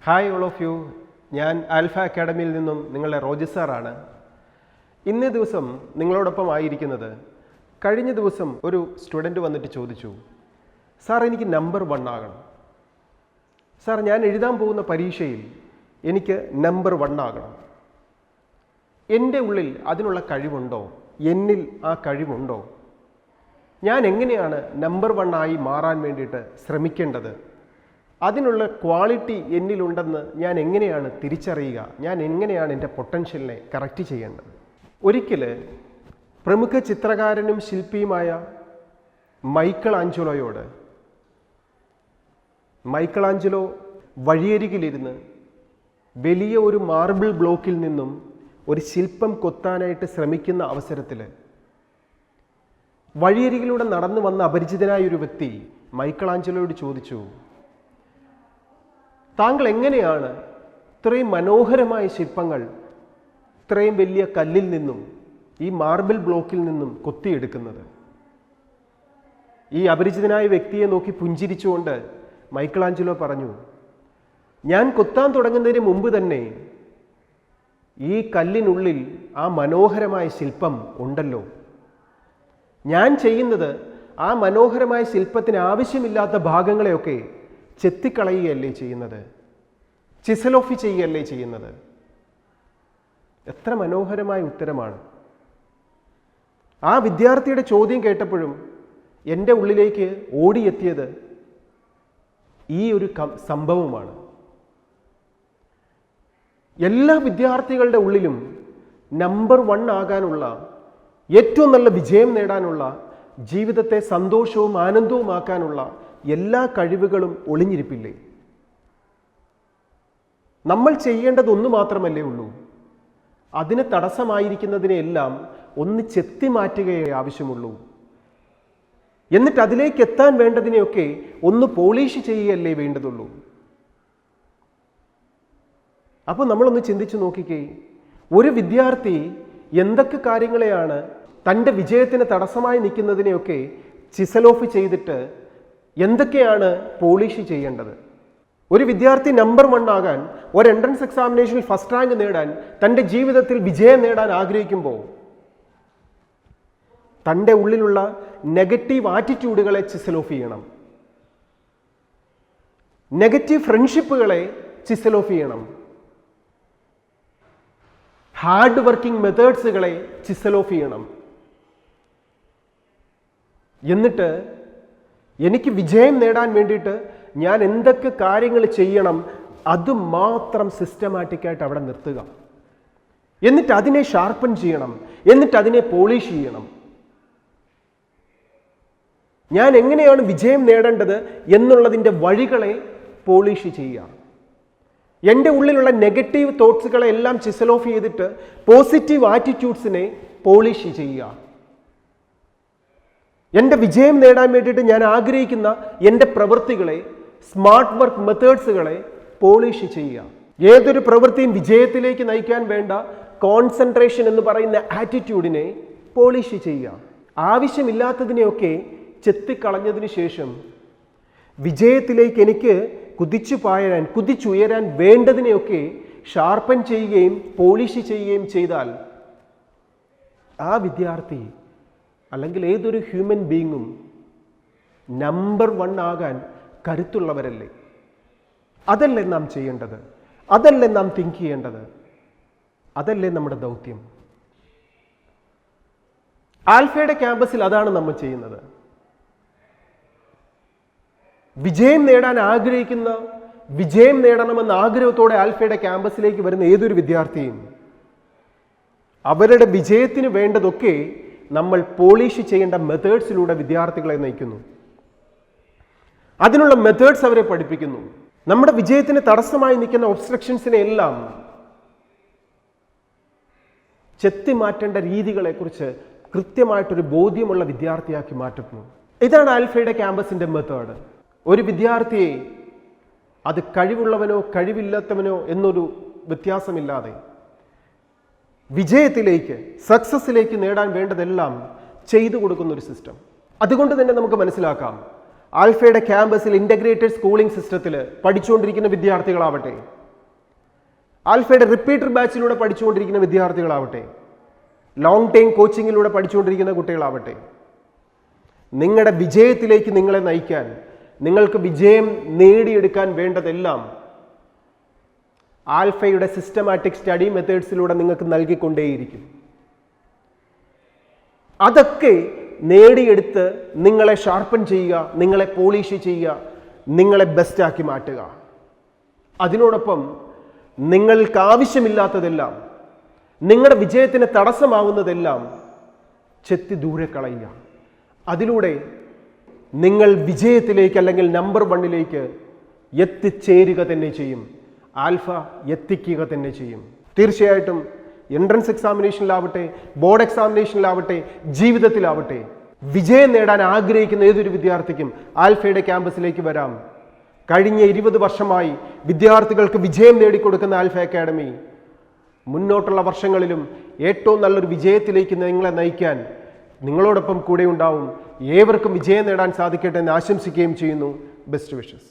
Hi all of you. ഞാൻ alpha അക്കാഡമിയിൽ നിന്നും നിങ്ങളുടെ റോജസ് സാറാണ്. ഇന്നേ ദിവസം നിങ്ങളോടൊപ്പം ആയിരിക്കുന്നത് കഴിഞ്ഞ ദിവസം ഒരു സ്റ്റുഡൻറ്റ് വന്നിട്ട് ചോദിച്ചു, സാർ എനിക്ക് നമ്പർ 1 ആകണം. സാർ ഞാൻ എഴുതാൻ പോകുന്ന പരീക്ഷയിൽ എനിക്ക് നമ്പർ 1 ആകണം. എൻ്റെ ഉള്ളിൽ അതിനുള്ള കഴിവുണ്ടോ? എന്നിൽ ആ കഴിവുണ്ടോ? ഞാൻ എങ്ങനെയാണ് നമ്പർ 1 ആയി മാറാൻ വേണ്ടിയിട്ട് ശ്രമിക്കേണ്ടത്? അതിനുള്ള ക്വാളിറ്റി എന്നിലുണ്ടെന്ന് ഞാൻ എങ്ങനെയാണ് തിരിച്ചറിയുക? ഞാൻ എങ്ങനെയാണ് എൻ്റെ പൊട്ടൻഷ്യലിനെ കറക്റ്റ് ചെയ്യേണ്ടത്? ഒരിക്കൽ പ്രമുഖ ചിത്രകാരനും ശില്പിയുമായ മൈക്കിൾ ആഞ്ചലോ വഴിയരികിലിരുന്ന് വലിയ ഒരു മാർബിൾ ബ്ലോക്കിൽ നിന്നും ഒരു ശില്പം കൊത്താനായിട്ട് ശ്രമിക്കുന്ന അവസരത്തിൽ വഴിയരികിലൂടെ നടന്നു വന്ന അപരിചിതനായ ഒരു വ്യക്തി മൈക്കിൾ ആഞ്ചലോയോട് ചോദിച്ചു, താങ്കൾ എങ്ങനെയാണ് ഇത്രയും മനോഹരമായ ശില്പങ്ങൾ ഇത്രയും വലിയ കല്ലിൽ നിന്നും ഈ മാർബിൾ ബ്ലോക്കിൽ നിന്നും കൊത്തിയെടുക്കുന്നത്? ഈ അപരിചിതനായ വ്യക്തിയെ നോക്കി പുഞ്ചിരിച്ചുകൊണ്ട് മൈക്കിൾ ആഞ്ചലോ പറഞ്ഞു, ഞാൻ കൊത്താൻ തുടങ്ങുന്നതിന് മുമ്പ് തന്നെ ഈ കല്ലിനുള്ളിൽ ആ മനോഹരമായ ശില്പം ഉണ്ടല്ലോ. ഞാൻ ചെയ്യുന്നത് ആ മനോഹരമായ ശില്പത്തിന് ആവശ്യമില്ലാത്ത ഭാഗങ്ങളെയൊക്കെ ചെത്തിക്കളയുകയല്ലേ ചെയ്യുന്നത്, ചിസലോഫി ചെയ്യുകയല്ലേ ചെയ്യുന്നത്. എത്ര മനോഹരമായ ഉത്തരമാണ്! ആ വിദ്യാർത്ഥിയുടെ ചോദ്യം കേട്ടപ്പോഴും എൻ്റെ ഉള്ളിലേക്ക് ഓടിയെത്തിയത് ഈ ഒരു സംഭവമാണ്. എല്ലാ വിദ്യാർത്ഥികളുടെ ഉള്ളിലും നമ്പർ 1 ആകാനുള്ള, ഏറ്റവും നല്ല വിജയം നേടാനുള്ള, ജീവിതത്തെ സന്തോഷവും ആനന്ദവുമാക്കാനുള്ള എല്ലാ കഴിവുകളും ഒളിഞ്ഞിരിപ്പില്ലേ? നമ്മൾ ചെയ്യേണ്ടത് ഒന്ന് മാത്രമല്ലേ ഉള്ളൂ. അതിന് തടസ്സമായിരിക്കുന്നതിനെല്ലാം ഒന്ന് ചെത്തി മാറ്റുകയേ ആവശ്യമുള്ളൂ. എന്നിട്ട് അതിലേക്ക് എത്താൻ വേണ്ടതിനെയൊക്കെ ഒന്ന് പോളിഷ് ചെയ്യുകയല്ലേ വേണ്ടതുള്ളൂ. അപ്പോൾ നമ്മളൊന്ന് ചിന്തിച്ചു നോക്കിക്കേ, ഒരു വിദ്യാർത്ഥി എന്തൊക്കെ കാര്യങ്ങളെയാണ് തൻ്റെ വിജയത്തിന് തടസ്സമായി നിൽക്കുന്നതിനെയൊക്കെ ചിസലോഫ് ചെയ്തിട്ട് എന്തൊക്കെയാണ് പോളിഷ് ചെയ്യേണ്ടത്? ഒരു വിദ്യാർത്ഥി നമ്പർ 1 ആകാൻ, ഒരു എൻട്രൻസ് എക്സാമിനേഷനിൽ ഫസ്റ്റ് റാങ്ക് നേടാൻ, തൻ്റെ ജീവിതത്തിൽ വിജയം നേടാൻ ആഗ്രഹിക്കുമ്പോൾ തൻ്റെ ഉള്ളിലുള്ള നെഗറ്റീവ് ആറ്റിറ്റ്യൂഡുകളെ ചിസലോഫ് ചെയ്യണം. നെഗറ്റീവ് ഫ്രണ്ട്ഷിപ്പുകളെ ചിസലോഫ് ചെയ്യണം. ഹാർഡ് വർക്കിംഗ് മെത്തേഡ്സുകളെ ചിസലോഫ് ചെയ്യണം. എന്നിട്ട് എനിക്ക് വിജയം നേടാൻ വേണ്ടിയിട്ട് ഞാൻ എന്തൊക്കെ കാര്യങ്ങൾ ചെയ്യണം അത് മാത്രം സിസ്റ്റമാറ്റിക്കായിട്ട് അവിടെ നിർത്തുക. എന്നിട്ട് അതിനെ ഷാർപ്പൻ ചെയ്യണം, എന്നിട്ട് അതിനെ പോളിഷ് ചെയ്യണം. ഞാൻ എങ്ങനെയാണ് വിജയം നേടേണ്ടത് എന്നുള്ളതിൻ്റെ വഴികളെ പോളിഷ് ചെയ്യുക. എൻ്റെ ഉള്ളിലുള്ള നെഗറ്റീവ് തോട്ട്സുകളെ എല്ലാം ചിസലോഫ് ചെയ്തിട്ട് പോസിറ്റീവ് ആറ്റിറ്റ്യൂഡ്സിനെ പോളിഷ് ചെയ്യുക. എൻ്റെ വിജയം നേടാൻ വേണ്ടിയിട്ട് ഞാൻ ആഗ്രഹിക്കുന്ന എൻ്റെ പ്രവൃത്തികളെ, സ്മാർട്ട് വർക്ക് മെത്തേഡ്സുകളെ പോളിഷ് ചെയ്യുക. ഏതൊരു പ്രവൃത്തിയും വിജയത്തിലേക്ക് നയിക്കാൻ വേണ്ട കോൺസെൻട്രേഷൻ എന്ന് പറയുന്ന ആറ്റിറ്റ്യൂഡിനെ പോളിഷ് ചെയ്യുക. ആവശ്യമില്ലാത്തതിനെയൊക്കെ ചെത്തിക്കളഞ്ഞതിന് ശേഷം വിജയത്തിലേക്ക് എനിക്ക് കുതിച്ചുയരാൻ വേണ്ടതിനെയൊക്കെ ഷാർപ്പൻ ചെയ്യുകയും പോളിഷ് ചെയ്യുകയും ചെയ്താൽ ആ വിദ്യാർത്ഥി അല്ലെങ്കിൽ ഏതൊരു ഹ്യൂമൻ ബീയിങ്ങും നമ്പർ 1 ആകാൻ കരുത്തുള്ളവരല്ലേ? അതല്ലേ നാം ചെയ്യേണ്ടത്? അതല്ലേ നാം തിങ്ക് ചെയ്യേണ്ടത്? അതല്ലേ നമ്മുടെ ദൗത്യം? ആൽഫയുടെ ക്യാമ്പസിൽ അതാണ് നമ്മൾ ചെയ്യുന്നത്. വിജയം നേടാൻ ആഗ്രഹിക്കുന്ന, വിജയം നേടണമെന്ന ആഗ്രഹത്തോടെ ആൽഫയുടെ ക്യാമ്പസിലേക്ക് വരുന്ന ഏതൊരു വിദ്യാർത്ഥിയും അവരുടെ വിജയത്തിന് വേണ്ടതൊക്കെ നമ്മൾ പോളിഷ് ചെയ്യേണ്ട മെത്തേഡ്സിലൂടെ വിദ്യാർത്ഥികളെ നയിക്കുന്നു. അതിനുള്ള മെത്തേഡ്സ് അവരെ പഠിപ്പിക്കുന്നു. നമ്മുടെ വിജയത്തിന് തടസ്സമായി നിൽക്കുന്ന ഒബ്സ്ട്രക്ഷൻസിനെ എല്ലാം ചെത്തി മാറ്റേണ്ട രീതികളെക്കുറിച്ച് കൃത്യമായിട്ടൊരു ബോധ്യമുള്ള വിദ്യാർത്ഥിയാക്കി മാറ്റുന്നു. ഇതാണ് ആൽഫയുടെ ക്യാമ്പസിന്റെ മെത്തേഡ്. ഒരു വിദ്യാർത്ഥിയെ അത് കഴിവുള്ളവനോ കഴിവില്ലാത്തവനോ എന്നൊരു വ്യത്യാസമില്ലാതെ വിജയത്തിലേക്ക്, സക്സസ്സിലേക്ക് നേടാൻ വേണ്ടതെല്ലാം ചെയ്തു കൊടുക്കുന്ന ഒരു സിസ്റ്റം. അതുകൊണ്ട് തന്നെ നമുക്ക് മനസ്സിലാക്കാം, ആൽഫയുടെ ക്യാമ്പസിൽ ഇൻ്റഗ്രേറ്റഡ് സ്കൂളിംഗ് സിസ്റ്റത്തിൽ പഠിച്ചുകൊണ്ടിരിക്കുന്ന വിദ്യാർത്ഥികളാവട്ടെ, ആൽഫയുടെ റിപ്പീറ്റർ ബാച്ചിലൂടെ പഠിച്ചുകൊണ്ടിരിക്കുന്ന വിദ്യാർത്ഥികളാവട്ടെ, ലോങ് ടൈം കോച്ചിങ്ങിലൂടെ പഠിച്ചുകൊണ്ടിരിക്കുന്ന കുട്ടികളാവട്ടെ, നിങ്ങളുടെ വിജയത്തിലേക്ക് നിങ്ങളെ നയിക്കാൻ, നിങ്ങൾക്ക് വിജയം നേടിയെടുക്കാൻ വേണ്ടതെല്ലാം ആൽഫയുടെ സിസ്റ്റമാറ്റിക് സ്റ്റഡി മെത്തേഡ്സിലൂടെ നിങ്ങൾക്ക് നൽകിക്കൊണ്ടേയിരിക്കും. അതൊക്കെ നേടിയെടുത്ത് നിങ്ങളെ ഷാർപ്പൻ ചെയ്യുക, നിങ്ങളെ പോളിഷ് ചെയ്യുക, നിങ്ങളെ ബെസ്റ്റാക്കി മാറ്റുക. അതിനോടൊപ്പം നിങ്ങൾക്ക് ആവശ്യമില്ലാത്തതെല്ലാം, നിങ്ങളുടെ വിജയത്തിന് തടസ്സമാവുന്നതെല്ലാം ചെത്തി ദൂരെ കളയുക. അതിലൂടെ നിങ്ങൾ വിജയത്തിലേക്ക് അല്ലെങ്കിൽ നമ്പർ 1 എത്തിച്ചേരുക തന്നെ ചെയ്യും. ആൽഫ എത്തിക്കുക തന്നെ ചെയ്യും. തീർച്ചയായിട്ടും എൻട്രൻസ് എക്സാമിനേഷനിലാവട്ടെ, ബോർഡ് എക്സാമിനേഷനിലാവട്ടെ, ജീവിതത്തിലാവട്ടെ, വിജയം നേടാൻ ആഗ്രഹിക്കുന്ന ഏതൊരു വിദ്യാർത്ഥിക്കും ആൽഫയുടെ ക്യാമ്പസിലേക്ക് വരാം. കഴിഞ്ഞ 20 വർഷമായി വിദ്യാർത്ഥികൾക്ക് വിജയം നേടിക്കൊടുക്കുന്ന ആൽഫ അക്കാഡമി മുന്നോട്ടുള്ള വർഷങ്ങളിലും ഏറ്റവും നല്ലൊരു വിജയത്തിലേക്ക് നിങ്ങളെ നയിക്കാൻ നിങ്ങളോടൊപ്പം കൂടെ ഉണ്ടാവും. ഏവർക്കും വിജയം നേടാൻ സാധിക്കട്ടെ എന്ന് ആശംസിക്കുകയും ചെയ്യുന്നു. Best wishes.